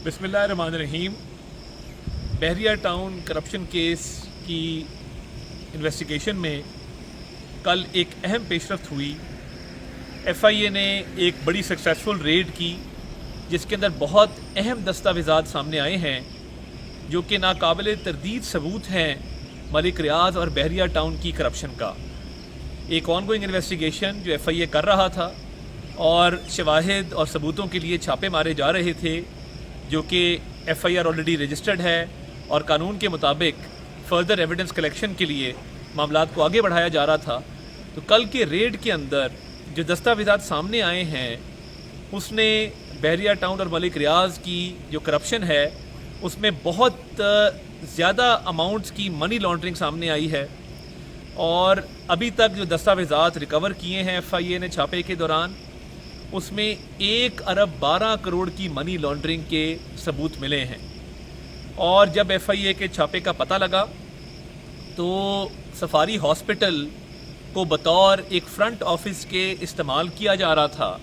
बिस्मिल्लाहिर्रहमानिर्रहीम। बहरिया town corruption case की investigation में कल एक अहम पेशरफ्त हुई। FIA ने एक बड़ी सक्सेसफुल रेड की जिसके अंदर बहुत अहम दस्तावेज़ात सामने आए हैं जो कि नाकाबिल तरदीद सबूत हैं मलिक रियाज और बहरिया टाउन की करप्शन का। एक ऑनगोइंग इन्वेस्टिगेशन जो FIA कर रहा था और शवाहिद और सबूतों के लिए छापे मारे जा रहे थे जो कि FIR ऑलरेडी रजिस्टर्ड है और कानून के मुताबिक फर्दर एविडेंस कलेक्शन के लिए मामलात को आगे बढ़ाया जा रहा था। तो कल के रेड के अंदर जो दस्तावेज़ात सामने आए हैं उसने बहरिया टाउन और मलिक रियाज की जो करप्शन है उसमें बहुत ज़्यादा अमाउंट्स की मनी लॉन्ड्रिंग सामने आई है। और अभी तक जो दस्तावेज़ात रिकवर किए हैं FIA ने छापे के दौरान उसमें 1 अरब 12 करोड़ की मनी लॉन्ड्रिंग के सबूत मिले हैं। और जब FIA के छापे का पता लगा तो सफारी हॉस्पिटल को बतौर एक फ्रंट ऑफिस के इस्तेमाल किया जा रहा था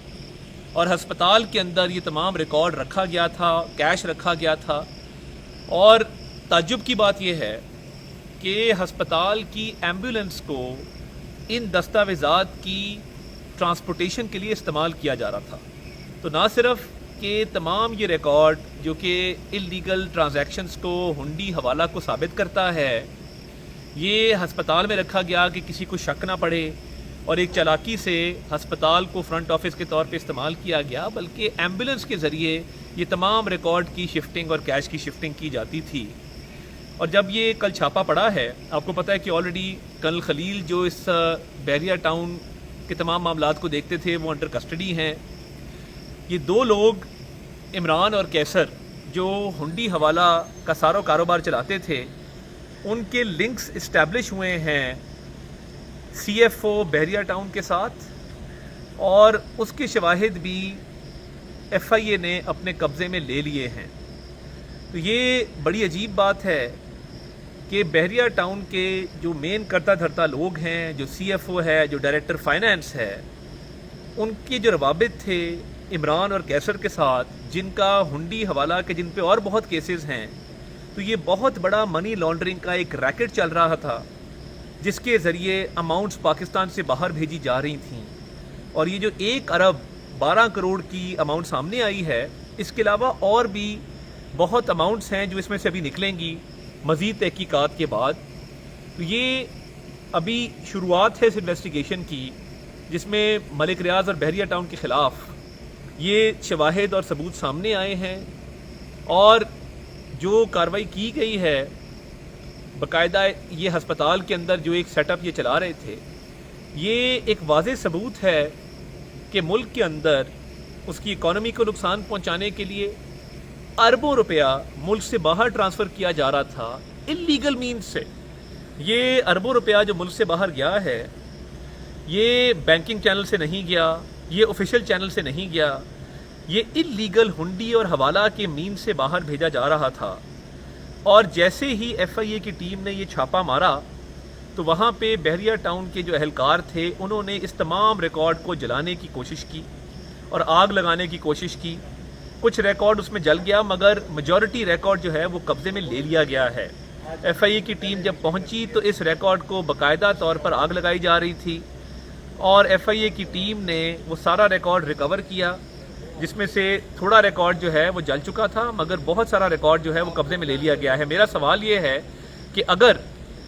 और हस्पताल के अंदर ये तमाम रिकॉर्ड रखा गया था, कैश रखा गया था। और ताज्जुब की बात यह है कि हस्पताल की एम्बुलेंस को इन दस्तावेज़ात की ट्रांसपोर्टेशन के लिए इस्तेमाल किया जा रहा था। तो ना सिर्फ कि तमाम ये रिकॉर्ड जो कि इल्लीगल ट्रांजैक्शंस को हुंडी हवाला को साबित करता है, ये हस्पताल में रखा गया कि किसी को शक ना पड़े और एक चालाकी से हस्पताल को फ्रंट ऑफिस के तौर पे इस्तेमाल किया गया, बल्कि एम्बुलेंस के ज़रिए ये तमाम रिकॉर्ड की शिफ्टिंग और कैश की शिफ्टिंग की जाती थी। और जब ये कल छापा पड़ा है, आपको पता है कि ऑलरेडी कल खलील जो इस बहरिया टाउन के तमाम मामलात को देखते थे वो अंडर कस्टडी हैं। ये 2 लोग इमरान और कैसर जो हुंडी हवाला का सारा कारोबार चलाते थे, उनके लिंक्स इस्टेब्लिश हुए हैं CFO बहरिया टाउन के साथ और उसके शवाहिद भी FIA ने अपने कब्ज़े में ले लिए हैं। तो ये बड़ी अजीब बात है कि बहरिया टाउन के जो मेन करता धरता लोग हैं, जो CFO है, जो डायरेक्टर फाइनेंस है, उनके जो रवाबित थे इमरान और कैसर के साथ, जिनका हुंडी हवाला के जिन पे और बहुत केसेस हैं, तो ये बहुत बड़ा मनी लॉन्ड्रिंग का एक रैकेट चल रहा था जिसके ज़रिए अमाउंट्स पाकिस्तान से बाहर भेजी जा रही थी। और ये जो 1 अरब 12 करोड़ की अमाउंट सामने आई है, इसके अलावा और भी बहुत अमाउंट्स हैं जो इसमें से अभी निकलेंगी मज़ीद तहकीकात के बाद। तो ये अभी शुरुआत है इस इन्वेस्टिगेशन की जिसमें मलिक रियाज और बहरिया टाउन के ख़िलाफ़ ये शवाहिद और सबूत सामने आए हैं और जो कार्रवाई की गई है बाकायदा ये हस्पताल के अंदर जो एक सेटअप ये चला रहे थे, ये एक वाज़ेह सबूत है कि मुल्क के अंदर उसकी इकॉनमी को नुकसान पहुंचाने के लिए अरबों रुपया मुल्क से बाहर ट्रांसफ़र किया जा रहा था इल्लीगल मीन्स से। ये अरबों रुपया जो मुल्क से बाहर गया है, ये बैंकिंग चैनल से नहीं गया, ये ऑफिशियल चैनल से नहीं गया, ये इल्लीगल हुंडी और हवाला के मीन्स से बाहर भेजा जा रहा था। और जैसे ही FIA की टीम ने ये छापा मारा तो वहाँ पे बहरिया टाउन के जो अहलकार थे उन्होंने इस तमाम रिकॉर्ड को जलाने की कोशिश की और आग लगाने की कोशिश की। कुछ रिकॉर्ड उसमें जल गया मगर मेजॉरिटी रिकॉर्ड जो है वो कब्ज़े में ले लिया गया है। FIA की टीम जब पहुंची तो इस रिकॉर्ड को बाकायदा तौर पर आग लगाई जा रही थी और FIA की टीम ने वो सारा रिकॉर्ड रिकवर किया, जिसमें से थोड़ा रिकॉर्ड जो है वो जल चुका था मगर बहुत सारा रिकॉर्ड जो है वो कब्ज़े में ले लिया गया है। मेरा सवाल ये है कि अगर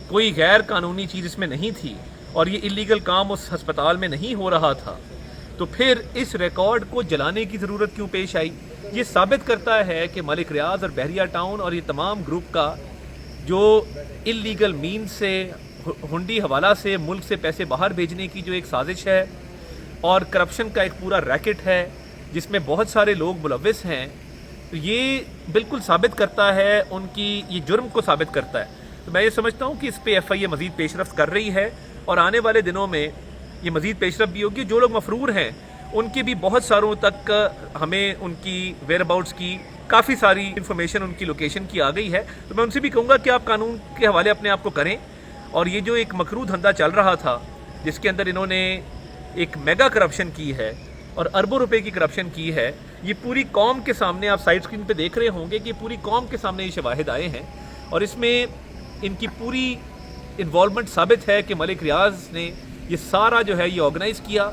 कोई गैर कानूनी चीज़ इसमें नहीं थी और ये इल्लीगल काम उस हस्पताल में नहीं हो रहा था तो फिर इस रिकॉर्ड को जलाने की ज़रूरत क्यों पेश आई? ये साबित करता है कि मलिक रियाज और बहरिया टाउन और ये तमाम ग्रुप का जो इल्लीगल मीन से हुंडी हवाला से मुल्क से पैसे बाहर भेजने की जो एक साजिश है और करप्शन का एक पूरा रैकेट है जिसमें बहुत सारे लोग मुलव्विस हैं, तो ये बिल्कुल साबित करता है उनकी ये जुर्म को साबित करता है। तो मैं ये समझता हूँ कि इस पे FIA मज़ीद पेशरफ्त कर रही है और आने वाले दिनों में ये मज़ीद पेशरफ्त भी होगी। जो लोग मफरूर हैं उनके भी बहुत सारों तक हमें उनकी वेयर अबाउट्स की काफ़ी सारी इन्फॉर्मेशन, उनकी लोकेशन की आ गई है। तो मैं उनसे भी कहूँगा कि आप कानून के हवाले अपने आप को करें। और ये जो एक मकरू धंधा चल रहा था जिसके अंदर इन्होंने एक मेगा करप्शन की है और अरबों रुपए की करप्शन की है, یہ پوری قوم کے سامنے، آپ سائڈ اسکرین پہ دیکھ رہے ہوں گے کہ پوری قوم کے سامنے یہ شواہد آئے ہیں، اور اس میں ان کی پوری انوالومنٹ ثابت ہے کہ ملک ریاض نے یہ سارا جو ہے یہ آرگنائز کیا،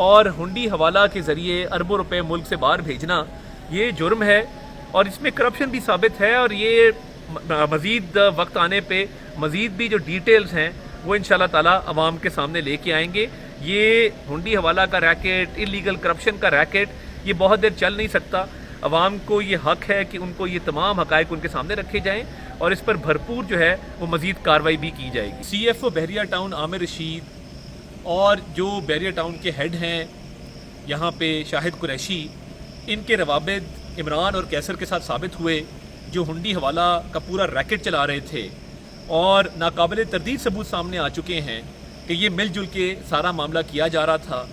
اور ہنڈی حوالہ کے ذریعے اربوں روپے ملک سے باہر بھیجنا یہ جرم ہے، اور اس میں کرپشن بھی ثابت ہے، اور یہ مزید وقت آنے پہ مزید بھی جو ڈیٹیلز ہیں وہ انشاءاللہ تعالی عوام کے سامنے لے کے آئیں گے۔ یہ ہنڈی حوالہ کا ریکٹ، انلیگل کرپشن کا ریکٹ یہ بہت دیر چل نہیں سکتا۔ عوام کو یہ حق ہے کہ ان کو یہ تمام حقائق ان کے سامنے رکھے جائیں، اور اس پر بھرپور جو ہے وہ مزید کارروائی بھی کی جائے گی۔ سی ایف او بحریہ ٹاؤن عامر رشید اور جو بحریہ ٹاؤن کے ہیڈ ہیں یہاں پہ شاہد قریشی، ان کے روابط عمران اور کیسر کے ساتھ ثابت ہوئے، جو ہنڈی حوالہ کا پورا ریکٹ چلا رہے تھے، اور ناقابل تردید ثبوت سامنے آ چکے ہیں کہ یہ مل جل کے سارا معاملہ کیا جا رہا تھا،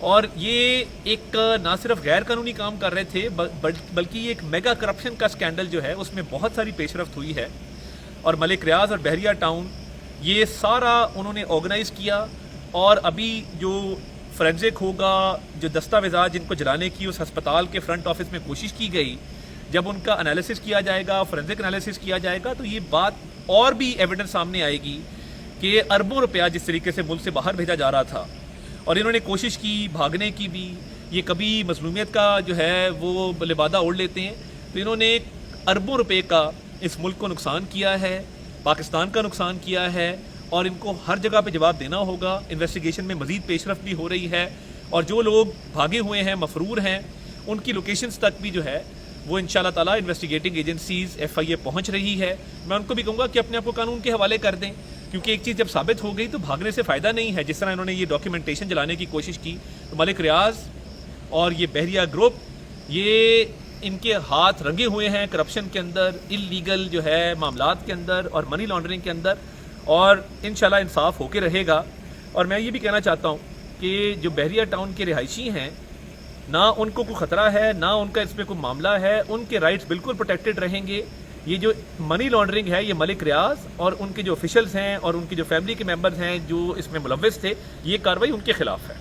اور یہ ایک نہ صرف غیر قانونی کام کر رہے تھے بلکہ یہ ایک میگا کرپشن کا سکینڈل جو ہے اس میں بہت ساری پیش رفت ہوئی ہے، اور ملک ریاض اور بحریہ ٹاؤن یہ سارا انہوں نے آرگنائز کیا، اور ابھی جو فورینزک ہوگا، جو دستاویزات جن کو جلانے کی اس ہسپتال کے فرنٹ آفس میں کوشش کی گئی، جب ان کا انالیسس کیا جائے گا، فورینزک انالیسس کیا جائے گا، تو یہ بات اور بھی ایویڈنس سامنے آئے گی کہ اربوں روپیہ جس طریقے سے ملک سے باہر بھیجا جا رہا تھا، اور انہوں نے کوشش کی بھاگنے کی بھی، یہ کبھی مظلومیت کا جو ہے وہ لبادہ اوڑھ لیتے ہیں، تو انہوں نے اربوں روپے کا اس ملک کو نقصان کیا ہے، پاکستان کا نقصان کیا ہے، اور ان کو ہر جگہ پہ جواب دینا ہوگا۔ انویسٹیگیشن میں مزید پیش رفت بھی ہو رہی ہے، اور جو لوگ بھاگے ہوئے ہیں، مفرور ہیں، ان کی لوکیشنز تک بھی جو ہے وہ انشاءاللہ تعالیٰ انویسٹیگیٹنگ ایجنسیز ایف آئی اے پہنچ رہی ہے۔ میں ان کو بھی کہوں گا کہ اپنے آپ کو قانون کے حوالے کر دیں، کیونکہ ایک چیز جب ثابت ہو گئی تو بھاگنے سے فائدہ نہیں ہے۔ جس طرح انہوں نے یہ ڈاکیومنٹیشن جلانے کی کوشش کی، تو ملک ریاض اور یہ بحریہ گروپ یہ ان کے ہاتھ رنگے ہوئے ہیں کرپشن کے اندر، انلیگل جو ہے معاملات کے اندر، اور منی لانڈرنگ کے اندر، اور انشاءاللہ انصاف ہو کے رہے گا۔ اور میں یہ بھی کہنا چاہتا ہوں کہ جو بحریہ ٹاؤن کے رہائشی ہیں، نہ ان کو کوئی خطرہ ہے، نہ ان کا اس میں کوئی معاملہ ہے، ان کے رائٹس بالکل پروٹیکٹڈ رہیں گے۔ یہ جو منی لانڈرنگ ہے، یہ ملک ریاض اور ان کے جو آفیشلز ہیں اور ان کی جو فیملی کے ممبرز ہیں جو اس میں ملوث تھے، یہ کارروائی ان کے خلاف ہے۔